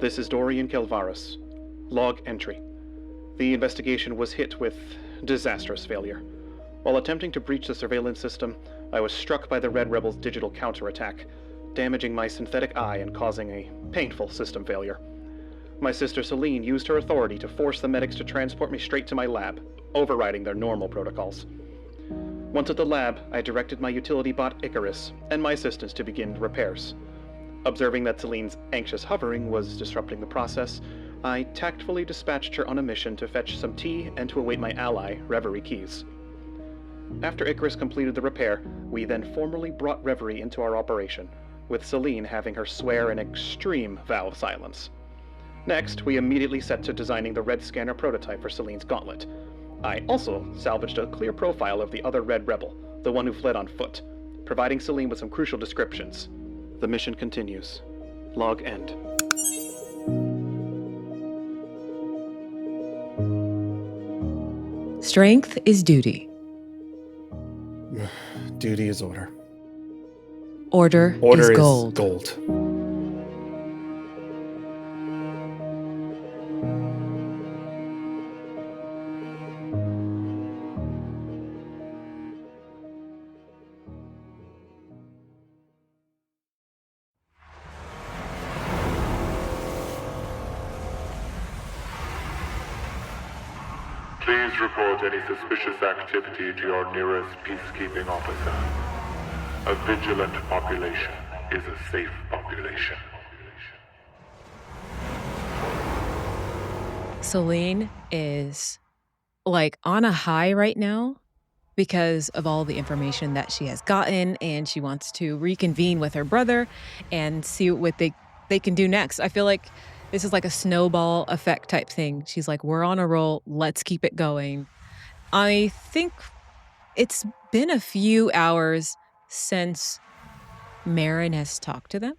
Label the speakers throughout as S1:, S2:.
S1: This is Dorian Kelvarus. Log entry. The investigation was hit with disastrous failure. While attempting to breach the surveillance system, I was struck by the Red Rebels' digital counterattack, damaging my synthetic eye and causing a painful system failure. My sister Selene used her authority to force the medics to transport me straight to my lab, overriding their normal protocols. Once at the lab, I directed my utility bot Icarus and my assistants to begin repairs. Observing that Selene's anxious hovering was disrupting the process, I tactfully dispatched her on a mission to fetch some tea and to await my ally, Reverie Keys. After Icarus completed the repair, we then formally brought Reverie into our operation, with Selene having her swear an extreme vow of silence. Next, we immediately set to designing the Red Scanner prototype for Selene's gauntlet. I also salvaged a clear profile of the other Red Rebel, the one who fled on foot, providing Selene with some crucial descriptions. The mission continues. Log end.
S2: Strength is duty.
S3: Duty is order.
S2: Order is gold.
S4: Please report any suspicious activity to your nearest peacekeeping officer. A vigilant population is a safe population.
S2: Selene is like on a high right now because of all the information that she has gotten, and she wants to reconvene with her brother and see what they can do next. I feel like this is like a snowball effect type thing. She's like, we're on a roll. Let's keep it going. I think it's been a few hours since Marin has talked to them.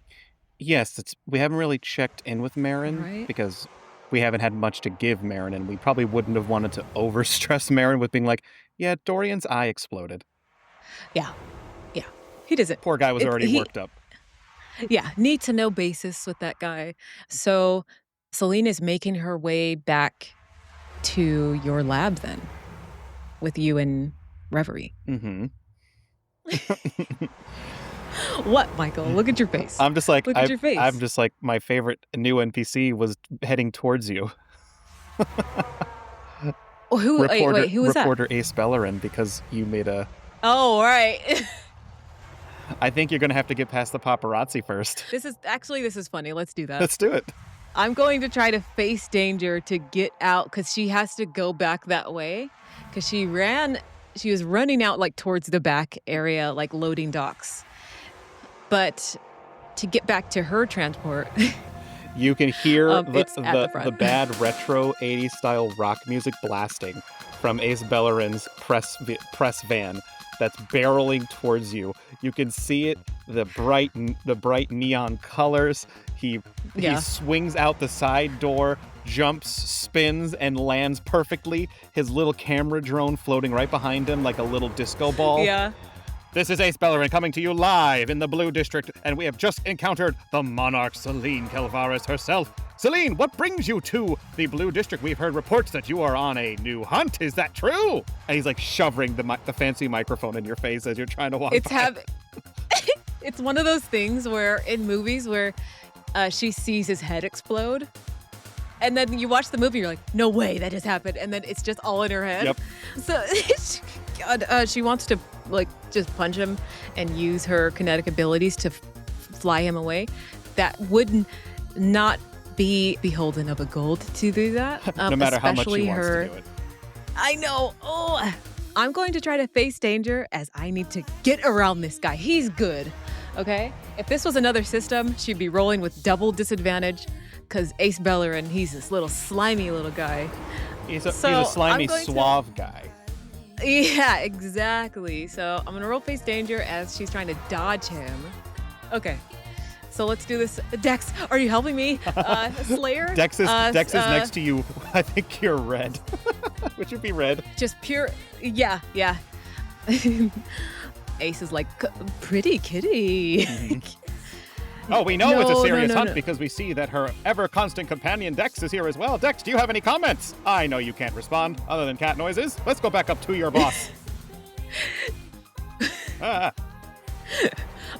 S3: Yes, we haven't really checked in with Marin because we haven't had much to give Marin, and we probably wouldn't have wanted to overstress Marin with being like, yeah, Dorian's eye exploded.
S2: Yeah. He doesn't.
S3: Poor guy was already worked up.
S2: Yeah, need to know basis with that guy. So Selene is making her way back to your lab then with you and Reverie.
S3: Mm-hmm.
S2: What, Michael? Look at your face.
S3: I'm just like,
S2: Look at your face.
S3: I'm just like, my favorite new NPC was heading towards you.
S2: Who was that?
S3: Reporter Ace Bellerin, because you made a...
S2: Oh, right.
S3: I think you're going to have to get past the paparazzi first.
S2: This is funny. Let's do that.
S3: Let's do it.
S2: I'm going to try to face danger to get out because she has to go back that way because she was running out like towards the back area, like loading docks. But to get back to her transport...
S3: You can hear
S2: the
S3: bad retro 80s style rock music blasting from Ace Bellerin's press van that's barreling towards you. You can see it, the bright neon colors. He swings out the side door, jumps, spins, and lands perfectly. His little camera drone floating right behind him like a little disco ball.
S2: Yeah.
S3: This is Ace Bellerin coming to you live in the Blue District, and we have just encountered the Monarch Selene Kelvarus herself. Selene, what brings you to the Blue District? We've heard reports that you are on a new hunt. Is that true? And he's like shoving the fancy microphone in your face as you're trying to walk by.
S2: It's one of those things where in movies where she sees his head explode, and then you watch the movie, you're like, no way that just happened, and then it's just all in her head.
S3: Yep.
S2: So she wants to like just punch him and use her kinetic abilities to fly him away. That would not be beholden of a gold to do that.
S3: No matter how much she wants to do it.
S2: I know. Oh, I'm going to try to face danger as I need to get around this guy. He's good. Okay? If this was another system, she'd be rolling with double disadvantage because Ace Bellerin, he's this little slimy little guy.
S3: He's a slimy, suave guy.
S2: Yeah, exactly. So I'm going to roll face danger as she's trying to dodge him. Okay. So let's do this. Dex, are you helping me? Slayer?
S3: Dex is next to you. I think you're red. Would you be red?
S2: Just pure. Yeah. Ace is like, pretty kitty.
S3: Oh, we know it's a
S2: No,
S3: serious
S2: no,
S3: hunt
S2: no.
S3: because we see that her ever-constant companion Dex is here as well. Dex, do you have any comments? I know you can't respond other than cat noises. Let's go back up to your boss. Ah.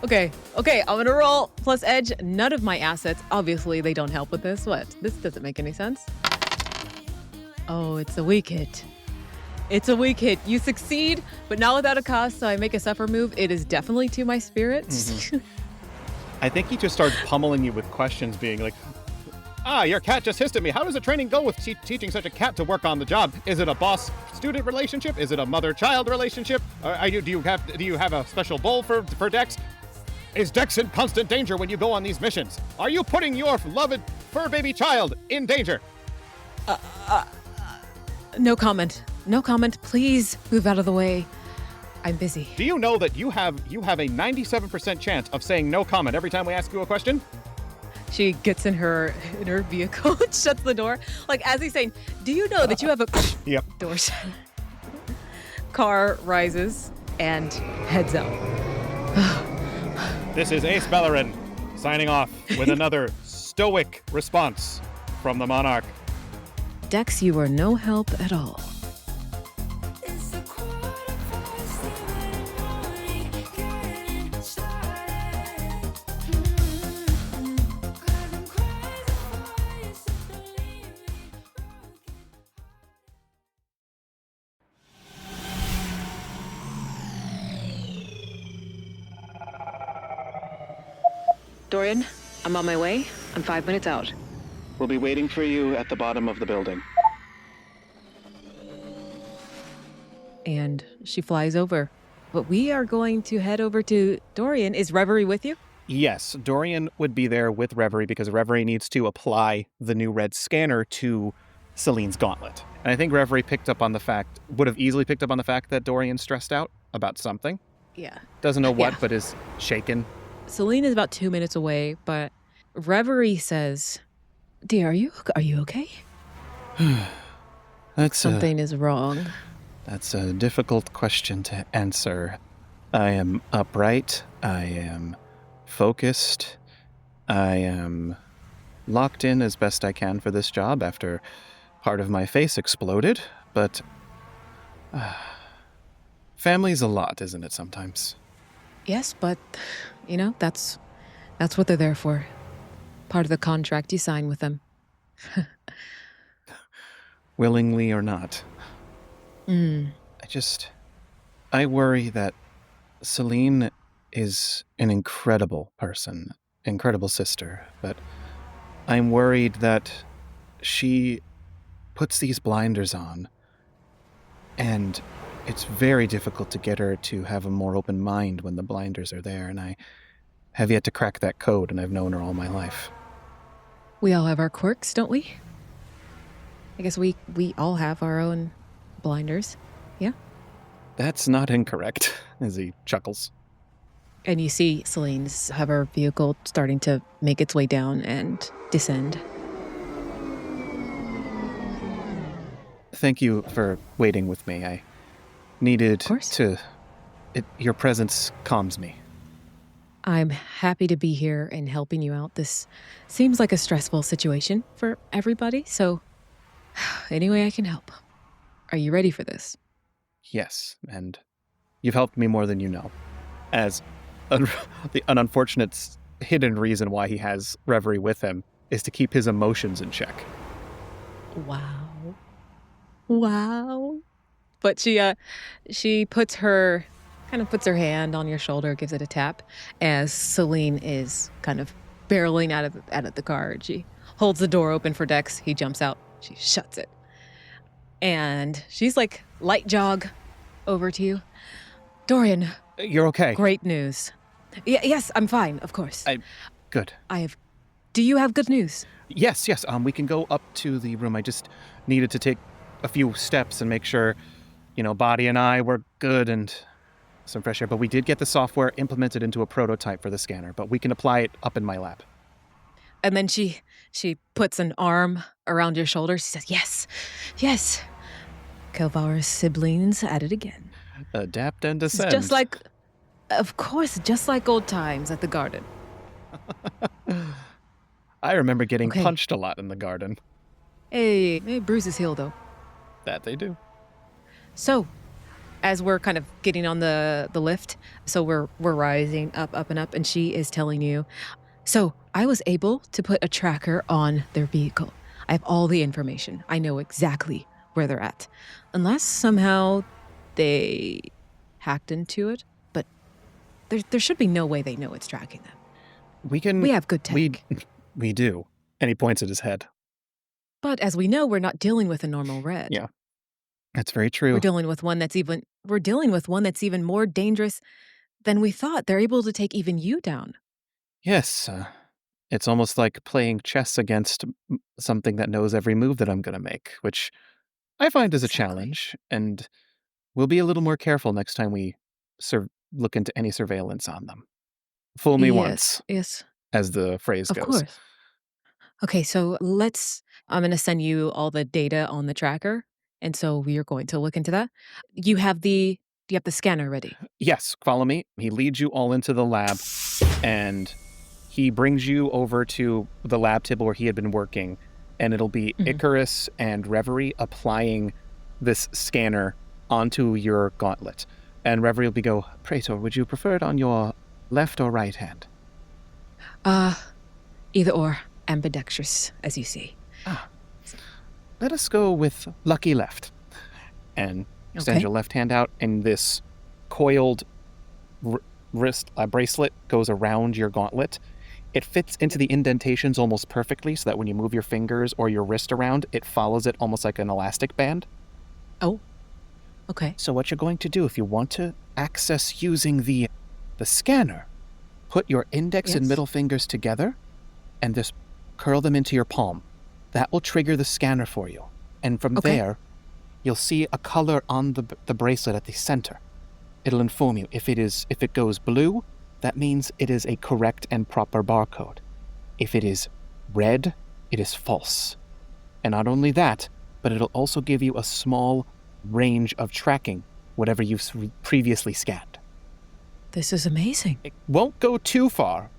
S2: Okay, I'm gonna roll plus edge. None of my assets, obviously, they don't help with this. What? This doesn't make any sense. Oh, it's a weak hit. It's a weak hit. You succeed, but not without a cost, so I make a suffer move. It is definitely to my spirits.
S3: I think he just starts pummeling you with questions, being like, your cat just hissed at me. How does the training go with teaching such a cat to work on the job? Is it a boss-student relationship? Is it a mother-child relationship? Do you have a special bowl for Dex? Is Dex in constant danger when you go on these missions? Are you putting your beloved fur baby child in danger?
S2: No comment. No comment. Please move out of the way. I'm busy.
S3: Do you know that you have a 97% chance of saying no comment every time we ask you a question?
S2: She gets in her vehicle and shuts the door. Like, as he's saying, do you know that you have a...
S3: Yep.
S2: Door shut. Car rises and heads out.
S3: This is Ace Bellerin signing off with another stoic response from the Monarch.
S2: Dex, you are no help at all. Dorian, I'm on my way. I'm 5 minutes out.
S1: We'll be waiting for you at the bottom of the building.
S2: And she flies over. But we are going to head over to Dorian. Is Reverie with you?
S3: Yes, Dorian would be there with Reverie because Reverie needs to apply the new red scanner to Selene's gauntlet. And I think Reverie would have easily picked up on the fact that Dorian's stressed out about something.
S2: Yeah.
S3: Doesn't know what,
S2: Yeah.
S3: but is shaken.
S2: Selene is about 2 minutes away, but Reverie says, "Dear, are you okay? Something is wrong."
S3: That's a difficult question to answer. I am upright. I am focused. I am locked in as best I can for this job after part of my face exploded, but family's a lot, isn't it, sometimes?
S2: Yes, but that's what they're there for. Part of the contract you sign with them.
S3: Willingly or not. I worry that Selene is an incredible person, incredible sister, but I'm worried that she puts these blinders on, and it's very difficult to get her to have a more open mind when the blinders are there, and I have yet to crack that code, and I've known her all my life.
S2: We all have our quirks, don't we? I guess we all have our own blinders. Yeah?
S3: That's not incorrect, as he chuckles.
S2: And you see Selene's hover vehicle starting to make its way down and descend.
S3: Thank you for waiting with me. I needed
S2: Of course.
S3: Your presence calms me.
S2: I'm happy to be here and helping you out. This seems like a stressful situation for everybody, so any way I can help. Are you ready for this?
S3: Yes, and you've helped me more than you know. As an unfortunate hidden reason why he has Reverie with him is to keep his emotions in check.
S2: Wow. But she puts her hand on your shoulder, gives it a tap, as Selene is kind of barreling out of the car. And she holds the door open for Dex. He jumps out. She shuts it. And she's like, light jog over to you. Dorian.
S3: You're okay.
S2: Great news. Yes, I'm fine, of course.
S3: Good.
S2: Do you have good news?
S3: Yes. We can go up to the room. I just needed to take a few steps and make sure, Body and I were good and some fresh air. But we did get the software implemented into a prototype for the scanner, but we can apply it up in my lab.
S2: And then she puts an arm around your shoulder. She says, yes. Kelvarus siblings at it again.
S3: Adapt and descend.
S2: Just like old times at the garden.
S3: I remember getting
S2: Okay.
S3: punched a lot in the garden.
S2: Hey, bruises heal, though.
S3: That they do.
S2: So, as we're kind of getting on the lift, so we're rising up and up, and she is telling you, so I was able to put a tracker on their vehicle. I have all the information. I know exactly where they're at. Unless somehow they hacked into it, but there should be no way they know it's tracking them. We have good tech.
S3: We do. And he points at his head.
S2: But as we know, we're not dealing with a normal red.
S3: Yeah. That's very true.
S2: We're dealing with one that's even more dangerous than we thought. They're able to take even you down.
S3: Yes. It's almost like playing chess against something that knows every move that I'm going to make, which I find is a challenge. And we'll be a little more careful next time we look into any surveillance on them. Fool me once.
S2: Yes.
S3: As the phrase goes.
S2: Of course. Okay, so I'm going to send you all the data on the tracker. And so we are going to look into that. Do you have the scanner ready?
S3: Yes, follow me. He leads you all into the lab, and he brings you over to the lab table where he had been working, and it'll be Icarus and Reverie applying this scanner onto your gauntlet. And Reverie will go, Praetor, would you prefer it on your left or right hand?
S2: Either or. Ambidextrous, as you see.
S3: Let us go with lucky left. And extend your left hand out, and this coiled wrist bracelet goes around your gauntlet. It fits into the indentations almost perfectly, so that when you move your fingers or your wrist around, it follows it almost like an elastic band.
S2: Oh, okay.
S3: So what you're going to do, if you want to access using the scanner, put your index and middle fingers together, and just curl them into your palm. That will trigger the scanner for you. And from there, you'll see a color on the bracelet at the center. It'll inform you. If it goes blue, that means it is a correct and proper barcode. If it is red, it is false. And not only that, but it'll also give you a small range of tracking whatever you've previously scanned.
S2: This is amazing.
S3: It won't go too far.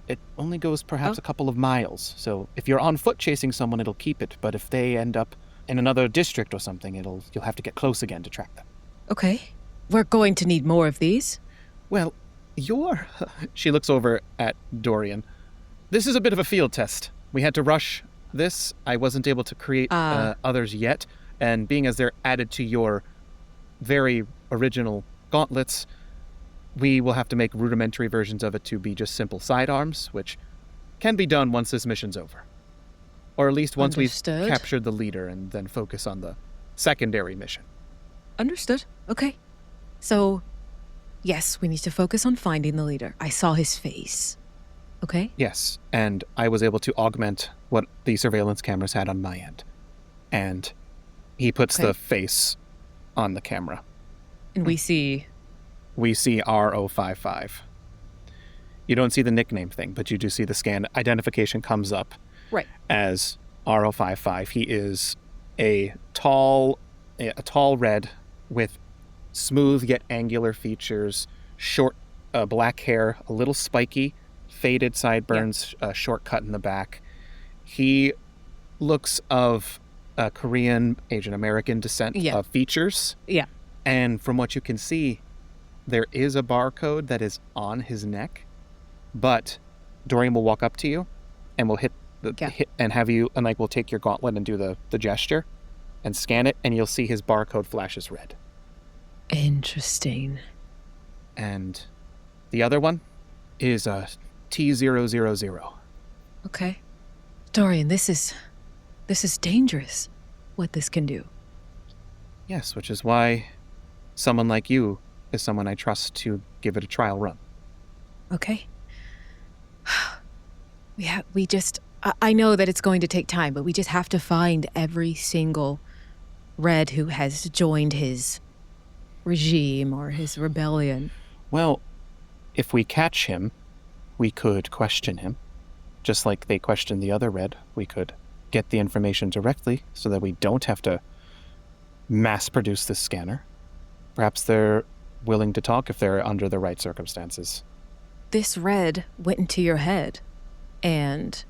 S3: It only goes perhaps a couple of miles. So if you're on foot chasing someone, it'll keep it. But if they end up in another district or something, you'll have to get close again to track them.
S2: Okay. We're going to need more of these.
S3: Well, she looks over at Dorian. This is a bit of a field test. We had to rush this. I wasn't able to create others yet. And being as they're added to your very original gauntlets, we will have to make rudimentary versions of it to be just simple sidearms, which can be done once this mission's over. Or at least once we've captured the leader and then focus on the secondary mission.
S2: Understood. Okay. So, yes, we need to focus on finding the leader. I saw his face. Okay?
S3: Yes, and I was able to augment what the surveillance cameras had on my end. And he puts the face on the camera.
S2: And we see
S3: R055. You don't see the nickname thing, but you do see the scan identification comes up as R055. He is a tall red with smooth yet angular features, short black hair, a little spiky, faded sideburns, short cut in the back. He looks of Korean, Asian American descent of features.
S2: Yeah.
S3: And from what you can see, there is a barcode that is on his neck, but Dorian will walk up to you and will hit and have you, and we'll take your gauntlet and do the gesture and scan it, and you'll see his barcode flashes red.
S2: Interesting.
S3: And the other one is T000.
S2: Okay. Dorian, this is dangerous, what this can do.
S3: Yes, which is why someone like you is someone I trust to give it a trial run.
S2: Okay. I know that it's going to take time, but we just have to find every single Red who has joined his regime or his rebellion.
S3: Well, if we catch him, we could question him. Just like they questioned the other Red, we could get the information directly so that we don't have to mass produce this scanner. Perhaps they're willing to talk if they're under the right circumstances.
S2: This Red went into your head, and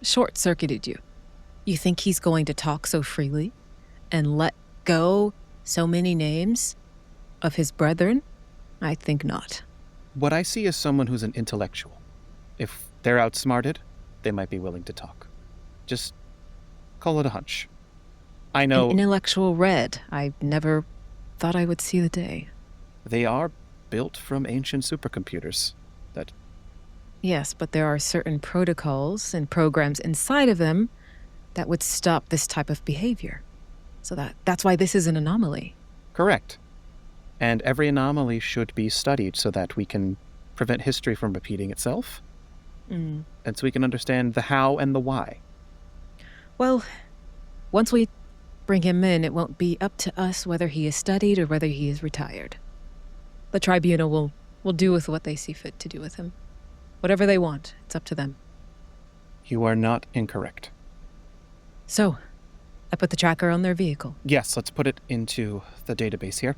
S2: short-circuited you. You think he's going to talk so freely and let go so many names of his brethren? I think not.
S3: What I see is someone who's an intellectual. If they're outsmarted, they might be willing to talk. Just call it a hunch. I know
S2: An intellectual red. I never thought I would see the day.
S3: they are built from ancient supercomputers. That
S2: Yes, but there are certain protocols and programs inside of them that would stop this type of behavior. So that's why this is an anomaly.
S3: correct. And every anomaly should be studied so that we can prevent history from repeating itself.
S2: Mm.
S3: And so we can understand the how and the why.
S2: Well, once we bring him in, it won't be up to us whether he is studied or whether he is retired. The tribunal will do with what they see fit to do with him. Whatever they want, it's up to them.
S3: You are not incorrect.
S2: So, I put the tracker on their vehicle.
S3: Yes, let's put it into the database here.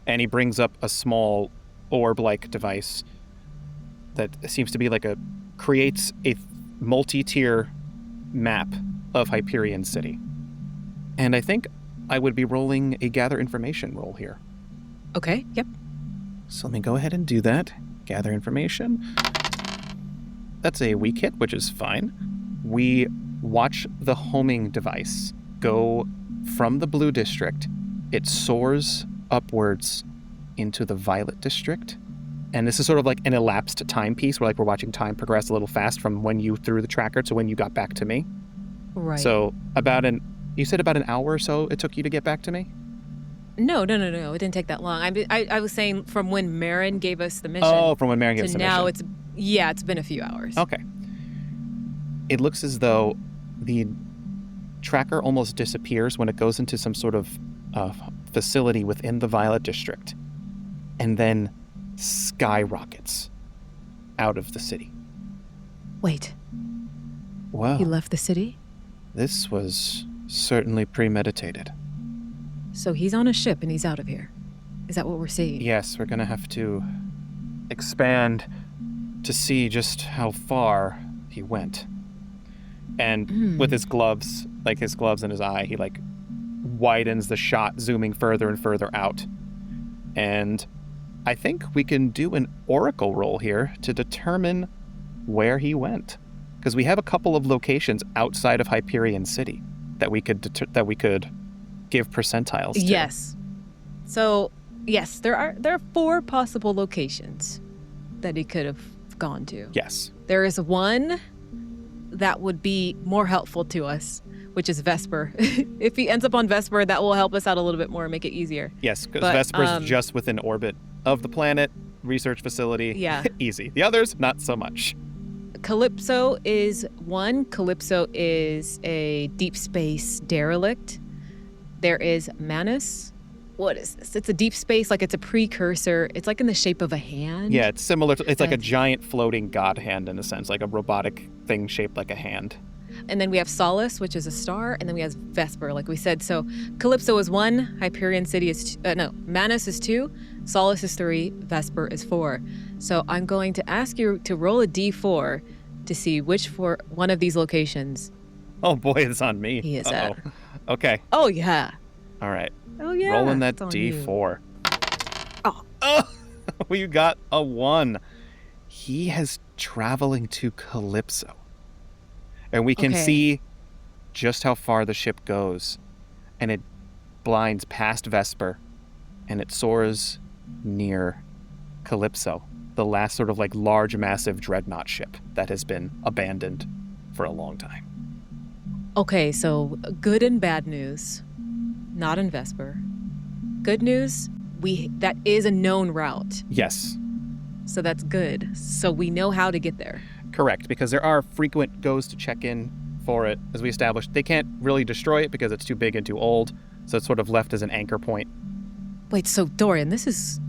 S3: And he brings up a small orb-like device that seems to be creates a multi-tier map of Hyperion City. And I think I would be rolling a gather information roll here.
S2: Okay, yep.
S3: So let me go ahead and do that. Gather information. That's a weak hit, which is fine. We watch the homing device go from the blue district. It soars upwards into the violet district. And this is sort of like an elapsed timepiece where we're watching time progress a little fast from when you threw the tracker to when you got back to me.
S2: Right.
S3: So you said about an hour or so it took you to get back to me?
S2: No. It didn't take that long. I was saying from when Marin gave us the mission.
S3: Oh, from when Marin gave us
S2: to
S3: the
S2: now
S3: mission.
S2: it's been a few hours.
S3: Okay. It looks as though the tracker almost disappears when it goes into some sort of facility within the Violet District and then skyrockets out of the city.
S2: Wait,
S3: Wow.
S2: he left the city?
S3: This was certainly premeditated.
S2: So he's on a ship and he's out of here. Is that what we're seeing?
S3: Yes, we're going to have to expand to see just how far he went. And with his gloves, his gloves in his eye, he widens the shot, zooming further and further out. And I think we can do an oracle roll here to determine where he went. Because we have a couple of locations outside of Hyperion City that we could give percentiles to.
S2: Yes. So, yes, there are 4 possible locations that he could have gone to.
S3: Yes.
S2: There is one that would be more helpful to us, which is Vesper. If he ends up on Vesper, that will help us out a little bit more and make it easier.
S3: Yes, because
S2: But,
S3: Vesper's just within orbit of the planet, research facility.
S2: Yeah.
S3: Easy. The others, not so much.
S2: Calypso is one. Calypso is a deep space derelict. There is Manus. What is this? It's a deep space, it's a precursor. It's in the shape of a hand.
S3: Yeah, it's similar to, it's like a
S2: And-
S3: giant floating god hand in a sense, like a robotic thing shaped like a hand.
S2: And then we have Solace, which is a star, and then we have Vesper, like we said. So Calypso is 1, Hyperion City is Manus is 2, Solace is 3, Vesper is 4. So I'm going to ask you to roll a d4 to see which one of these locations
S3: Oh boy, it's on me.
S2: he is
S3: Uh-oh.
S2: at.
S3: Okay,
S2: Oh yeah.
S3: all right.
S2: Oh yeah.
S3: Rolling that
S2: it's on you.
S3: D4.
S2: Oh.
S3: We got a 1. He has traveling to Calypso. And we can
S2: Okay.
S3: see just how far the ship goes. And it blinds past Vesper. And it soars near Calypso, the last sort of large, massive dreadnought ship that has been abandoned for a long time.
S2: Okay, so good and bad news. Not in Vesper. Good news, that is a known route.
S3: Yes,
S2: So that's good. So we know how to get there.
S3: correct, because there are frequent goes to check in for it, as we established. They can't really destroy it because it's too big and too old, so it's sort of left as an anchor point.
S2: Wait, so Dorian, this is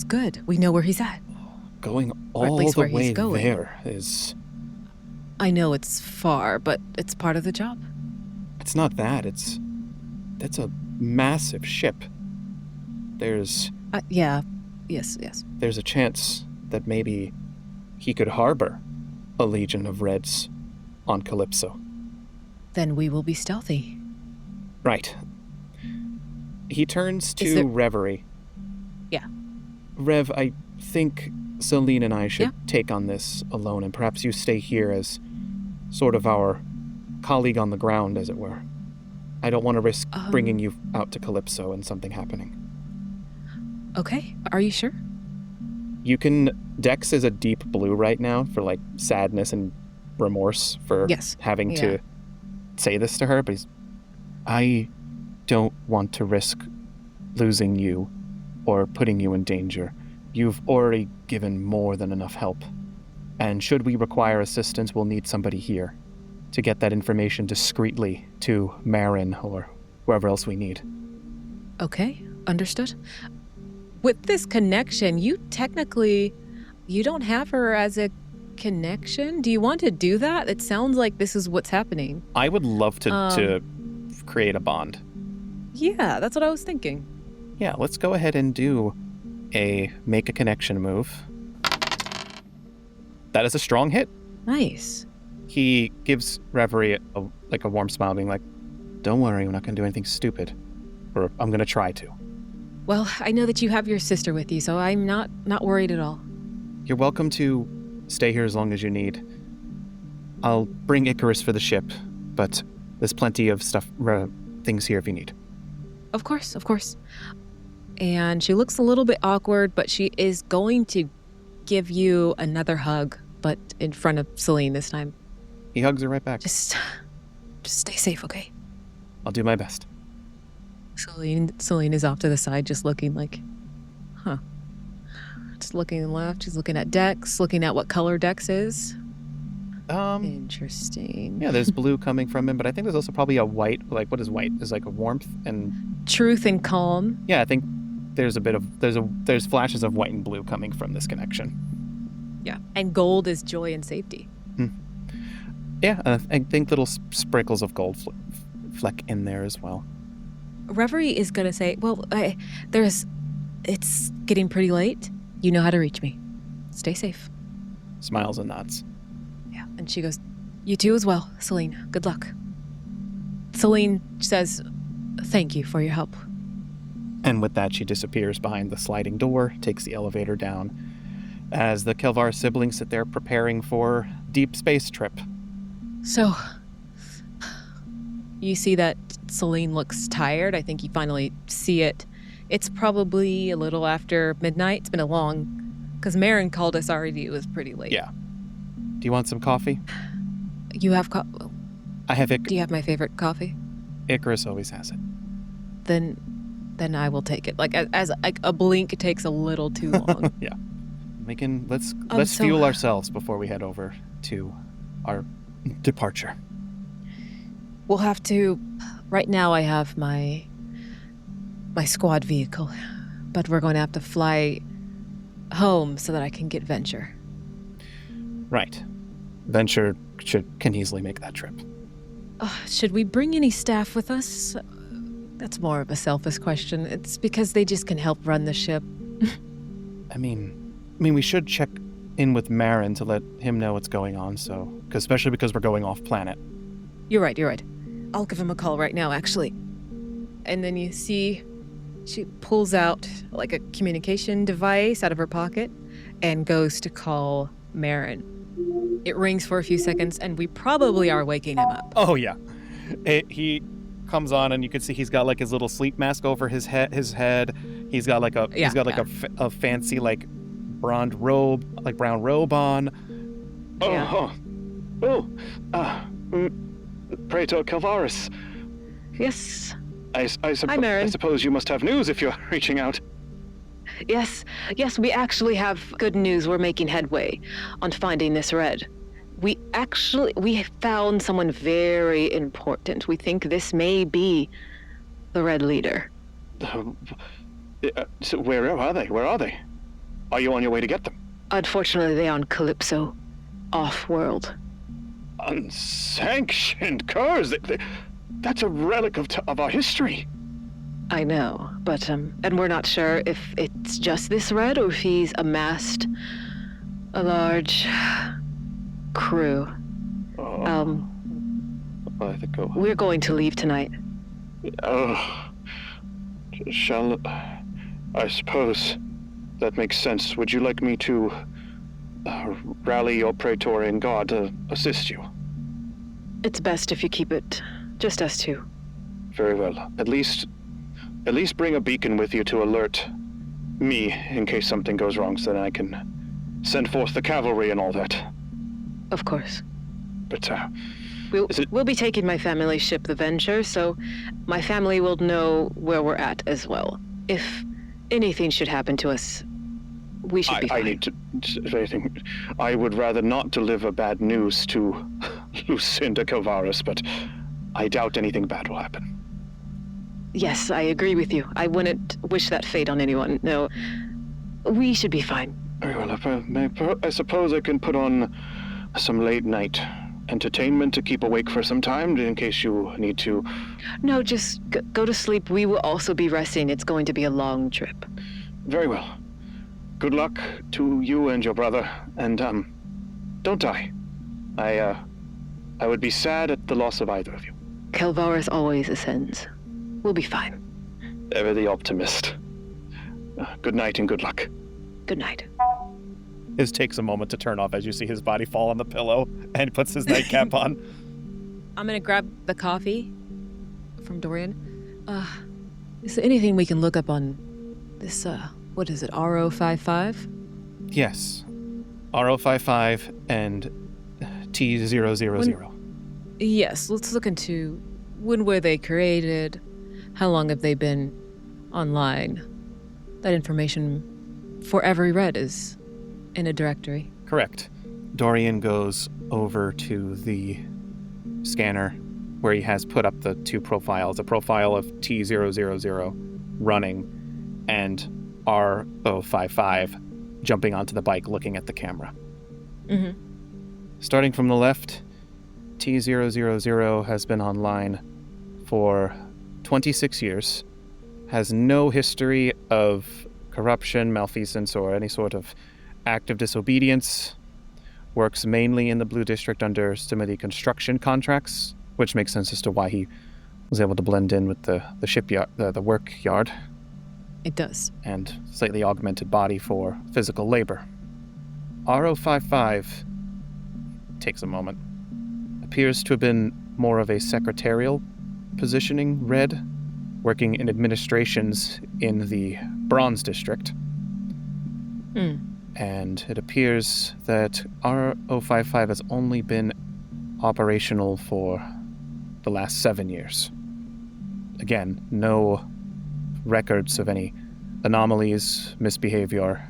S2: good. We know where he's at.
S3: Going
S2: Or at
S3: all
S2: least
S3: the
S2: where he's
S3: way
S2: going.
S3: there is...
S2: I know it's far, but it's part of the job.
S3: It's not that, that's a massive ship. There's
S2: Yeah. Yes.
S3: a chance that maybe he could harbor a legion of Reds on Calypso.
S2: Then we will be stealthy.
S3: Right. He turns to Reverie.
S2: Yeah.
S3: Rev, I think Selene and I should take on this alone, and perhaps you stay here as sort of our colleague on the ground, as it were. I don't want to risk bringing you out to Calypso and something happening.
S2: Okay, are you sure?
S3: You can... Dex is a deep blue right now for, like, sadness and remorse for having to say this to her, but I don't want to risk losing you or putting you in danger. You've already given more than enough help. And should we require assistance, we'll need somebody here to get that information discreetly to Marin or wherever else we need.
S2: Okay, understood. With this connection, you don't have her as a connection. Do you want to do that? It sounds like this is what's happening.
S3: I would love to create a bond.
S2: Yeah, that's what I was thinking.
S3: Yeah, let's go ahead and do a make a connection move. That is a strong hit.
S2: Nice.
S3: He gives Reverie a warm smile, being like, don't worry, I'm not going to do anything stupid. Or I'm going to try to.
S2: Well, I know that you have your sister with you, so I'm not worried at all.
S3: You're welcome to stay here as long as you need. I'll bring Icarus for the ship, but there's plenty of things here if you need.
S2: Of course. And she looks a little bit awkward, but she is going to give you another hug, but in front of Selene this time.
S3: He hugs her right back.
S2: Just stay safe, okay?
S3: I'll do my best.
S2: Selene is off to the side, just looking like, just looking left. She's looking at Dex, looking at what color Dex is. Interesting.
S3: Yeah, there's blue coming from him, but I think there's also probably a white. Like, what is white? Is like a warmth and
S2: truth and calm.
S3: Yeah, I think there's there's flashes of white and blue coming from this connection.
S2: Yeah, and gold is joy and safety.
S3: Yeah, I think little sprinkles of gold fleck in there as well.
S2: Reverie is gonna say, "Well, it's getting pretty late. You know how to reach me. Stay safe."
S3: Smiles and nods.
S2: Yeah, and she goes, "You too as well, Selene. Good luck." Selene says, "Thank you for your help."
S3: And with that, she disappears behind the sliding door, takes the elevator down, as the Kelvarus siblings sit there preparing for deep space trip.
S2: So, you see that Selene looks tired. I think you finally see it. It's probably a little after midnight. It's been a long, because Marin called us already. It was pretty late.
S3: Yeah. Do you want some coffee?
S2: You have
S3: I have
S2: Do you have my favorite coffee?
S3: Icarus always has it.
S2: Then I will take it. Like as a blink takes a little too long.
S3: Yeah. Let's fuel ourselves before we head over to our departure.
S2: We'll have to. Right now, I have my squad vehicle, but we're going to have to fly home so that I can get Venture.
S3: Right. Venture can easily make that trip.
S2: Should we bring any staff with us? That's more of a selfish question. It's because they just can help run the ship.
S3: I mean, we should check in with Marin to let him know what's going on, especially because we're going off planet.
S2: You're right. I'll give him a call right now, actually. And then you see she pulls out like a communication device out of her pocket and goes to call Marin. It rings for a few seconds, and we probably are waking him up.
S3: Oh, yeah. He comes on, and you can see he's got like his little sleep mask over his head. He's got like a fancy like brown robe on.
S1: Pray to Kelvarus.
S5: Yes.
S1: I suppose you must have news if you're reaching out.
S5: Yes, we actually have good news. We're making headway on finding this red. We found someone very important. We think this may be the Red Leader.
S1: So where are they? Are you on your way to get them?
S5: Unfortunately, they're on Calypso, off-world.
S1: Unsanctioned cars? That's a relic of our history.
S5: I know, but and we're not sure if it's just this Red or if he's amassed a large crew.
S1: I think
S5: We're going to leave tonight.
S1: Shall I suppose that makes sense. Would you like me to rally your Praetorian Guard to assist you?
S5: It's best if you keep it just us two.
S1: Very well. At least bring a beacon with you to alert me in case something goes wrong, so that I can send forth the cavalry and all that.
S5: Of course.
S1: But
S5: We'll be taking my family's ship, the Venture, so my family will know where we're at as well. If anything should happen to us, we should be fine.
S1: I need to say anything. I would rather not deliver bad news to Lucinda Kelvarus, but I doubt anything bad will happen.
S5: Yes, I agree with you. I wouldn't wish that fate on anyone. No, we should be fine.
S1: Very well. I suppose I can put on some late night entertainment to keep awake for some time in case you need to.
S5: No, just go to sleep. We will also be resting. It's going to be a long trip.
S1: Very well. Good luck to you and your brother, and don't die. I would be sad at the loss of either of you.
S5: Kelvarus always ascends. We'll be fine.
S1: Ever the optimist. Good night and good luck.
S5: Good night.
S3: His takes a moment to turn off as you see his body fall on the pillow and puts his nightcap on.
S2: I'm gonna grab the coffee from Dorian. Is there anything we can look up on this, what is it, RO55?
S3: Yes. RO55 and T000.
S2: Yes, let's look into when were they created, how long have they been online. That information for every red is in a directory.
S3: Correct. Dorian goes over to the scanner where he has put up the two profiles, a profile of T000 running and RO55 jumping onto the bike looking at the camera.
S2: Mm-hmm.
S3: Starting from the left, T000 has been online for 26 years, has no history of corruption, malfeasance, or any sort of act of disobedience, works mainly in the Blue District under some of the construction contracts, which makes sense as to why he was able to blend in with the shipyard, the work yard.
S2: It does.
S3: And slightly augmented body for physical labor. RO55 takes a moment. Appears to have been more of a secretarial positioning red, working in administrations in the Bronze District. And it appears that RO55 has only been operational for the last 7 years. Again, no records of any anomalies, misbehavior,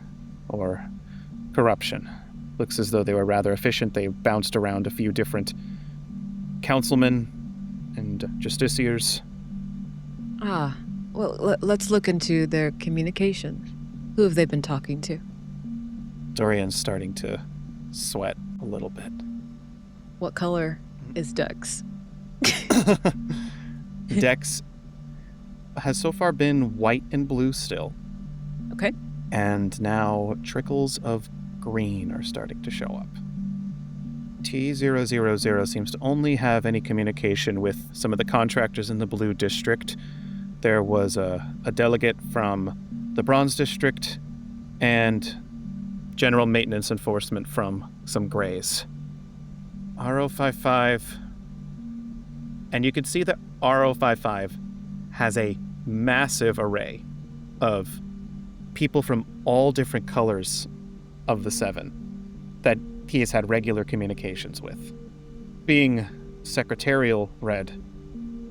S3: or corruption. Looks as though they were rather efficient. They bounced around a few different councilmen and justiciars.
S2: Well, let's look into their communications. Who have they been talking to?
S3: Dorian's starting to sweat a little bit.
S2: What color is Dex?
S3: Dex has so far been white and blue still.
S2: Okay.
S3: And now trickles of green are starting to show up. T000 seems to only have any communication with some of the contractors in the Blue District. There was a delegate from the Bronze District and general maintenance enforcement from some Greys. RO55, and you can see that RO55 has a massive array of people from all different colors of the Seven that he has had regular communications with. Being secretarial red,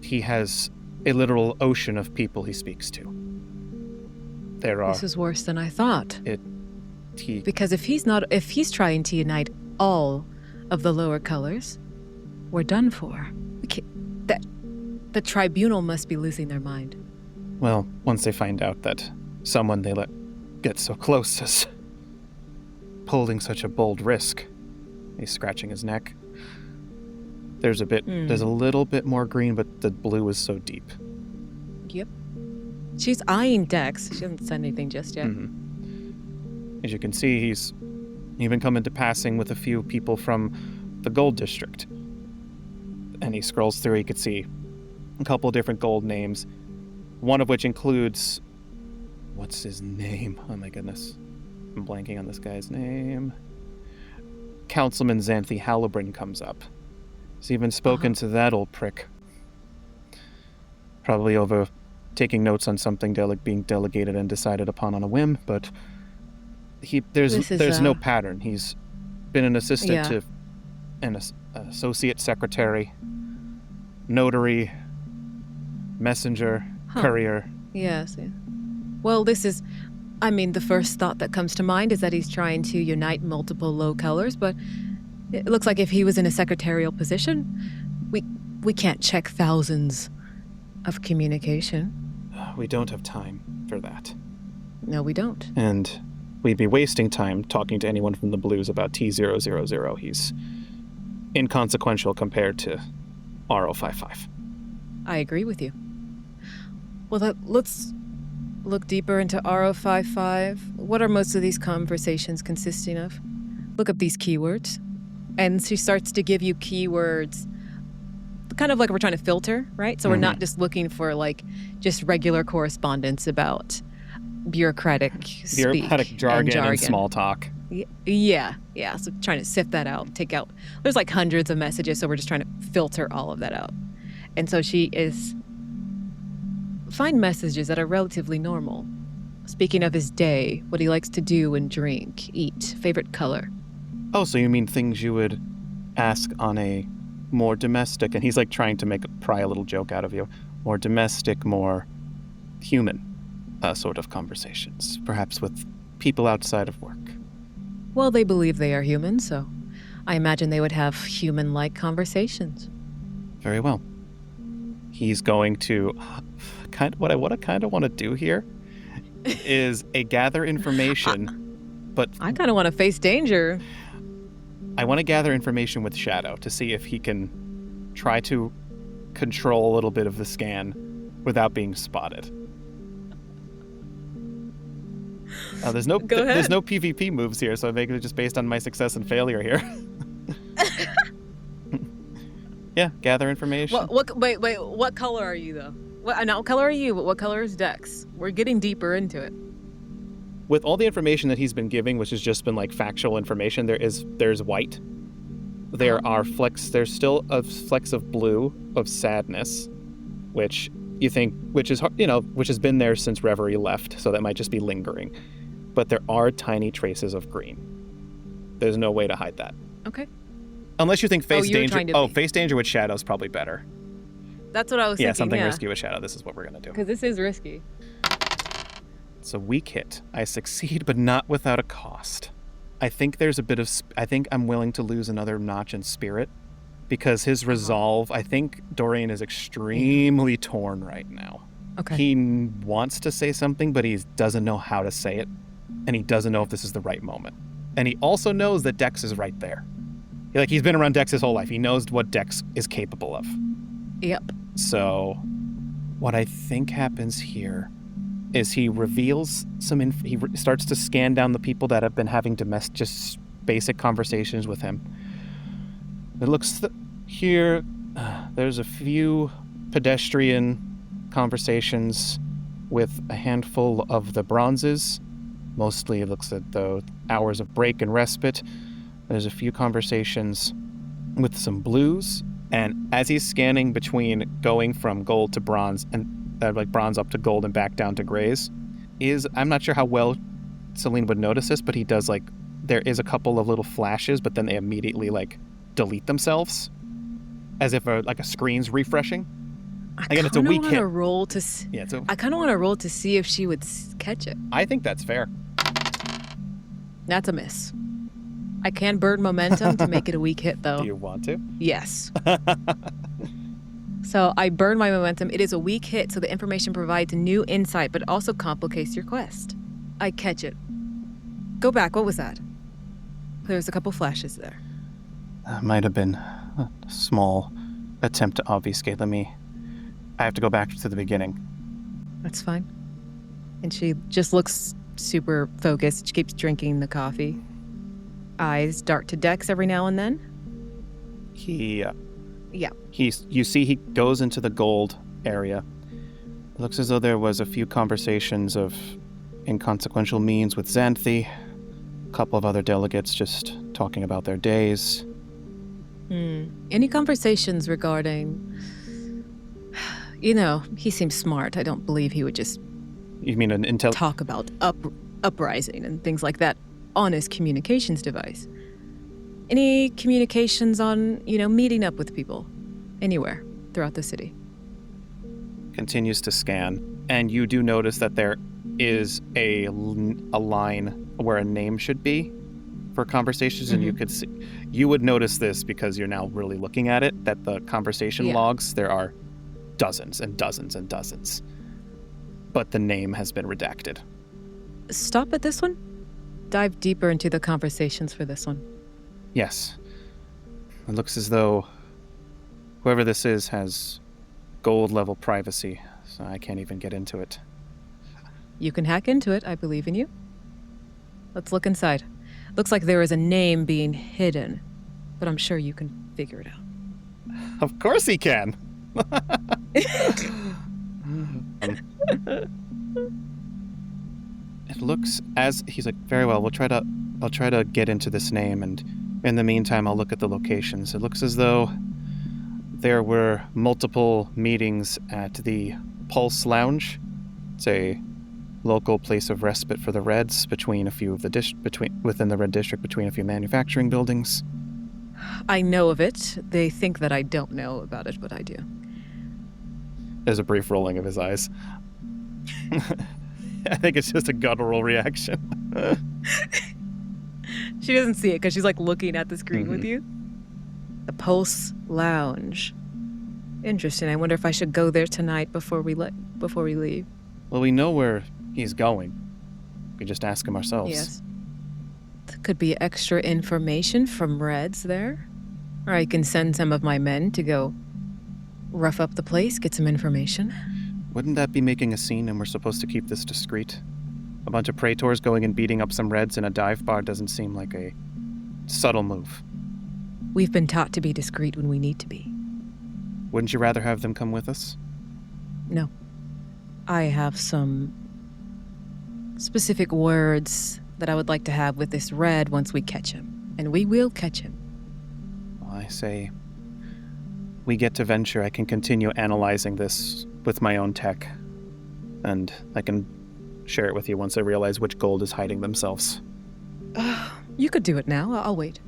S3: he has a literal ocean of people he speaks to.
S2: This is worse than I thought. Because if he's trying to unite all of the lower colors, we're done for. The tribunal must be losing their mind.
S3: Well, once they find out that someone they let get so close is pulling such a bold risk, he's scratching his neck. There's a little bit more green, but the blue is so deep.
S2: Yep. She's eyeing Dex. She hasn't said anything just yet.
S3: As you can see, he's even come into passing with a few people from the Gold District, And he scrolls through. He could see a couple of different gold names, one of which includes... What's his name? Oh my goodness. I'm blanking on this guy's name. Councilman Xanthi Halibrin comes up. He's even spoken to that old prick. Probably over taking notes on something being delegated and decided upon on a whim, but there's no pattern. He's been an assistant to an associate secretary, notary, messenger, courier.
S2: Yes. Well, the first thought that comes to mind is that he's trying to unite multiple low colors, but it looks like if he was in a secretarial position, we can't check thousands of communication.
S3: We don't have time for that.
S2: No, we don't.
S3: And we'd be wasting time talking to anyone from the Blues about T000. He's inconsequential compared to R055.
S2: I agree with you. Well, let's look deeper into R055. What are most of these conversations consisting of? Look up these keywords. And she starts to give you keywords, kind of like we're trying to filter, right? So we're not just looking for just regular correspondence about bureaucratic
S3: jargon and small talk.
S2: Yeah. So trying to sift that out, take out. There's like hundreds of messages, so we're just trying to filter all of that out. And so find messages that are relatively normal. Speaking of his day, what he likes to do and drink, eat, favorite color.
S3: Oh, so you mean things you would ask on a more domestic, and he's like trying to pry a little joke out of you, more domestic, more human sort of conversations, perhaps with people outside of work.
S2: Well, they believe they are human, so I imagine they would have human-like conversations.
S3: Very well. He's going to what I kind of want to do here is gather information, but
S2: I kind of want to face danger.
S3: I want to gather information with Shadow to see if he can try to control a little bit of the scan without being spotted. There's no PvP moves here, so I make it just based on my success and failure here. Yeah, gather information.
S2: Wait, what color are you though? What color are you? But what color is Dex? We're getting deeper into it.
S3: With all the information that he's been giving, which has just been like factual information, there's white. There's still a flecks of blue of sadness, which has been there since Reverie left, so that might just be lingering. But there are tiny traces of green. There's no way to hide that.
S2: Okay.
S3: Unless you think face danger. Face danger with Shadow's probably better.
S2: That's what I was thinking.
S3: Yeah, something risky with Shadow. This is what we're gonna do.
S2: Because this is risky.
S3: It's a weak hit. I succeed, but not without a cost. I think I'm willing to lose another notch in spirit, because his resolve, I think Dorian is extremely torn right now.
S2: Okay.
S3: He wants to say something, but he doesn't know how to say it, and he doesn't know if this is the right moment. And he also knows that Dex is right there. He's been around Dex his whole life. He knows what Dex is capable of.
S2: Yep.
S3: So, what I think happens here is he reveals he starts to scan down the people that have been having just basic conversations with him. It looks here, there's a few pedestrian conversations with a handful of the bronzes. Mostly it looks at the hours of break and respite. There's a few conversations with some blues. And as he's scanning between going from gold to bronze and bronze up to gold and back down to grays, I'm not sure how well Selene would notice this, but he does there is a couple of little flashes, but then they immediately delete themselves, as if a screen's refreshing. Again, it's a weak hit.
S2: I kind of want to roll to see if she would catch it.
S3: I think that's fair.
S2: That's a miss. I can burn momentum to make it a weak hit, though.
S3: Do you want to?
S2: Yes. So I burn my momentum. It is a weak hit, so the information provides new insight, but also complicates your quest. I catch it. Go back. What was that? There's a couple flashes there.
S3: Might have been a small attempt to obfuscate. I have to go back to the beginning.
S2: That's fine. And she just looks super focused. She keeps drinking the coffee. Eyes dart to Dex every now and then.
S3: He
S2: Yeah.
S3: You see he goes into the gold area. It looks as though there was a few conversations of inconsequential means with Xanthi. A couple of other delegates just talking about their days.
S2: Any conversations regarding... he seems smart. I don't believe he would just
S3: You mean an intel?
S2: talk about uprising and things like that on his communications device. Any communications on, meeting up with people anywhere throughout the city?
S3: Continues to scan, and you do notice that there is a line where a name should be for conversations, and you would notice this because you're now really looking at it, that the conversation logs, there are dozens and dozens and dozens, but the name has been redacted.
S2: Stop at this one? Dive deeper into the conversations for this one.
S3: Yes. It looks as though whoever this is has gold level privacy, so I can't even get into it.
S2: You can hack into it. I believe in you. Let's look inside. Looks like there is a name being hidden, but I'm sure you can figure it out.
S3: Of course he can. It looks as he's like, very well, I'll try to get into this name, and in the meantime I'll look at the locations. It looks as though there were multiple meetings at the Pulse Lounge. It's a local place of respite for the Reds between a few of the within the Red District, between a few manufacturing buildings.
S2: I know of it. They think that I don't know about it, but I do.
S3: There's a brief rolling of his eyes. I think it's just a guttural reaction.
S2: She doesn't see it because she's like looking at the screen with you. The Pulse Lounge. Interesting. I wonder if I should go there tonight before we leave.
S3: Well, we know where he's going. We can just ask him ourselves.
S2: Yes. There could be extra information from Reds there. Or I can send some of my men to go rough up the place, get some information.
S3: Wouldn't that be making a scene, and we're supposed to keep this discreet? A bunch of praetors going and beating up some Reds in a dive bar doesn't seem like a subtle move.
S2: We've been taught to be discreet when we need to be.
S3: Wouldn't you rather have them come with us?
S2: No. I have some specific words that I would like to have with this Red once we catch him. And we will catch him.
S3: Well, I say we get to venture. I can continue analyzing this with my own tech. And I can share it with you once I realize which gold is hiding themselves.
S2: You could do it now. I'll wait.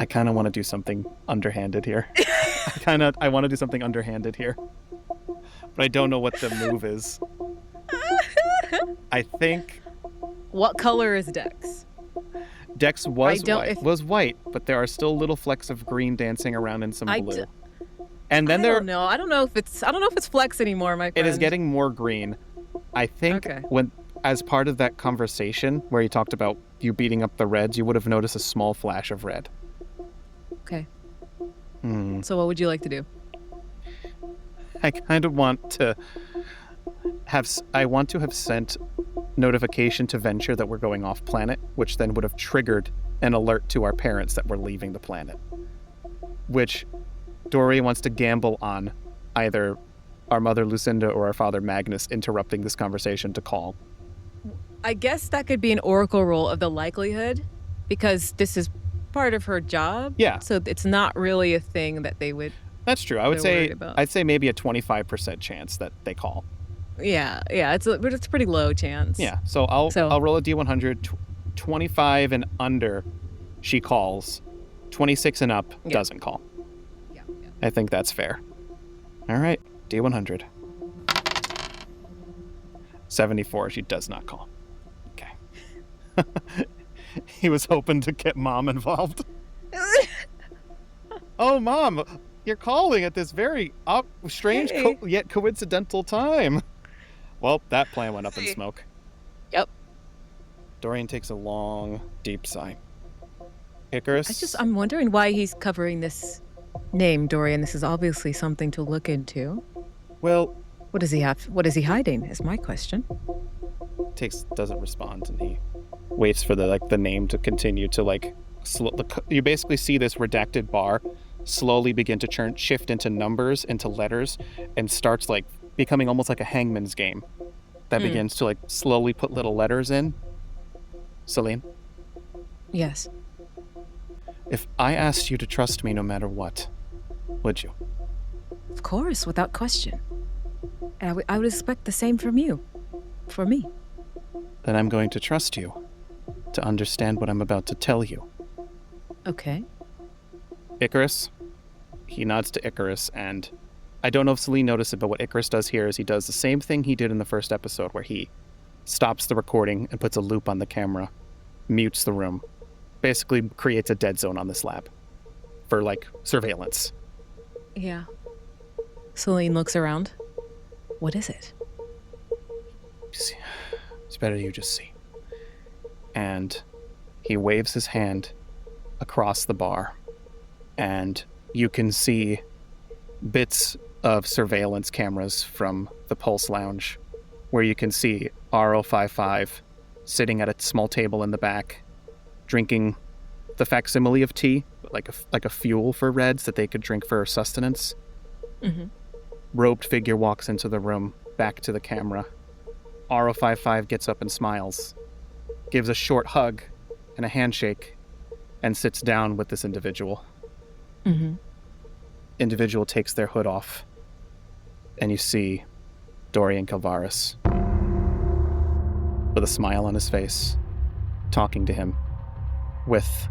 S3: I kind of want to do something underhanded here. I want to do something underhanded here. But I don't know what the move is. I think...
S2: What color is Dex?
S3: Dex was white, but there are still little flecks of green dancing around in some blue. And then
S2: I don't know if it's flex anymore, my friend.
S3: It is getting more green. I think when, as part of that conversation where you talked about you beating up the Reds, you would have noticed a small flash of red.
S2: Okay. So what would you like to do?
S3: I kind of want to have sent notification to Venture that we're going off planet, which then would have triggered an alert to our parents that we're leaving the planet. Which Dorian wants to gamble on either our mother Lucinda or our father Magnus interrupting this conversation to call.
S2: I guess that could be an oracle roll of the likelihood, because this is part of her job.
S3: Yeah.
S2: So it's not really a thing that they would.
S3: That's true. I'd say maybe a 25% chance that they call.
S2: Yeah. But it's a pretty low chance.
S3: Yeah. So I'll roll a D100. 25 and under, she calls. 26 and up doesn't call.
S2: Yeah.
S3: I think that's fair. All right. D100. 74. She does not call. Okay. He was hoping to get Mom involved. Oh, Mom, you're calling at this very strange yet coincidental time. Well, that plan went up in smoke.
S2: Yep.
S3: Dorian takes a long, deep sigh. Icarus?
S2: I'm wondering why he's covering this name, Dorian. This is obviously something to look into.
S3: Well...
S2: What does he have? What is he hiding, is my question.
S3: Doesn't respond, and he waits for the name to continue to you basically see this redacted bar slowly begin to shift into numbers, into letters, and starts becoming almost like a hangman's game that begins to slowly put little letters in. Selene,
S2: Yes.
S3: if I asked you to trust me no matter what, would you?
S2: Of course, without question. And I would expect the same from you. For me.
S3: Then I'm going to trust you to understand what I'm about to tell you.
S2: Okay.
S3: Icarus? He nods to Icarus, and I don't know if Selene noticed it, but what Icarus does here is he does the same thing he did in the first episode, where he stops the recording and puts a loop on the camera, mutes the room, basically creates a dead zone on this lab for, surveillance.
S2: Yeah. Selene looks around. What is it?
S3: It's better you just see. And he waves his hand across the bar, and you can see bits of surveillance cameras from the Pulse Lounge, where you can see R055 sitting at a small table in the back, drinking the facsimile of tea, like a fuel for Reds that they could drink for sustenance.
S2: Mm-hmm.
S3: Robed figure walks into the room, back to the camera. R055 gets up and smiles, gives a short hug and a handshake, and sits down with this individual.
S2: Mm-hmm.
S3: Individual takes their hood off, and you see Dorian Kelvarus with a smile on his face, talking to him with,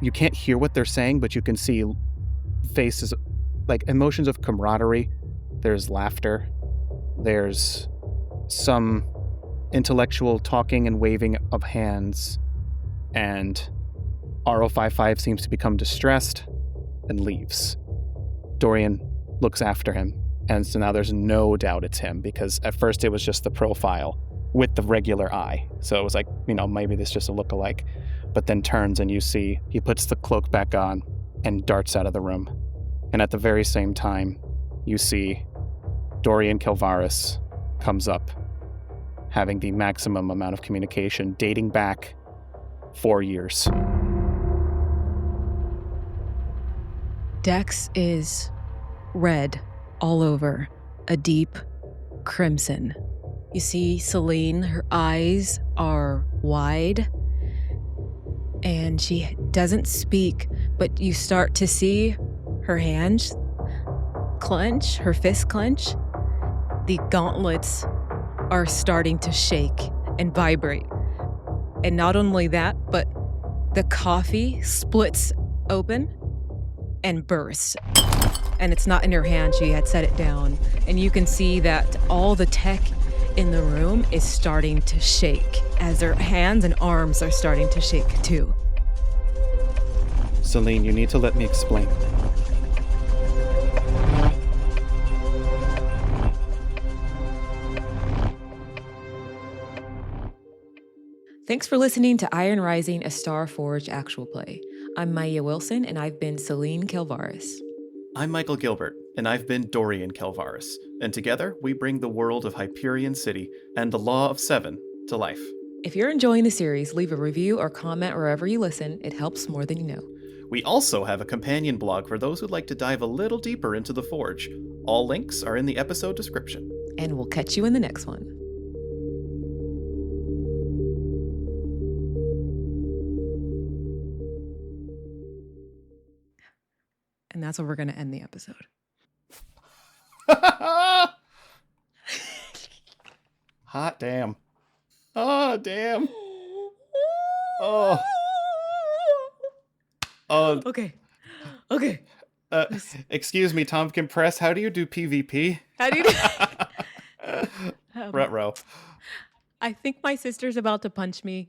S3: you can't hear what they're saying, but you can see faces, emotions of camaraderie. There's laughter. There's some intellectual talking and waving of hands, and R055 seems to become distressed and leaves. Dorian looks after him, and so now there's no doubt it's him, because at first it was just the profile with the regular eye. So it was maybe this is just a look-alike, but then turns and you see he puts the cloak back on and darts out of the room. And at the very same time, you see Dorian Kelvarus comes up, having the maximum amount of communication dating back 4 years.
S2: Dex is red all over, a deep crimson. You see Selene, her eyes are wide, and she doesn't speak, but you start to see her hands clench, her fist clench. The gauntlets are starting to shake and vibrate. And not only that, but the coffee splits open and bursts. And it's not in her hand, she had set it down. And you can see that all the tech in the room is starting to shake as her hands and arms are starting to shake too.
S3: Selene, you need to let me explain.
S2: Thanks for listening to Iron Rising, a Starforged actual play. I'm Maya Wilson, and I've been Selene Kelvarus.
S1: I'm Michael Gilbert, and I've been Dorian Kelvarus, and together we bring the world of Hyperion City and the Law of Seven to life.
S2: If you're enjoying the series, leave a review or comment wherever you listen. It helps more than you know.
S1: We also have a companion blog for those who'd like to dive a little deeper into the Forge. All links are in the episode description.
S2: And we'll catch you in the next one. And that's where we're going to end the episode.
S3: Hot damn. Oh, damn. Oh. Oh.
S2: Okay.
S3: Excuse me, Tom Compress. How do you do PvP?
S2: How do you do?
S3: Ruh-roh.
S2: I think my sister's about to punch me.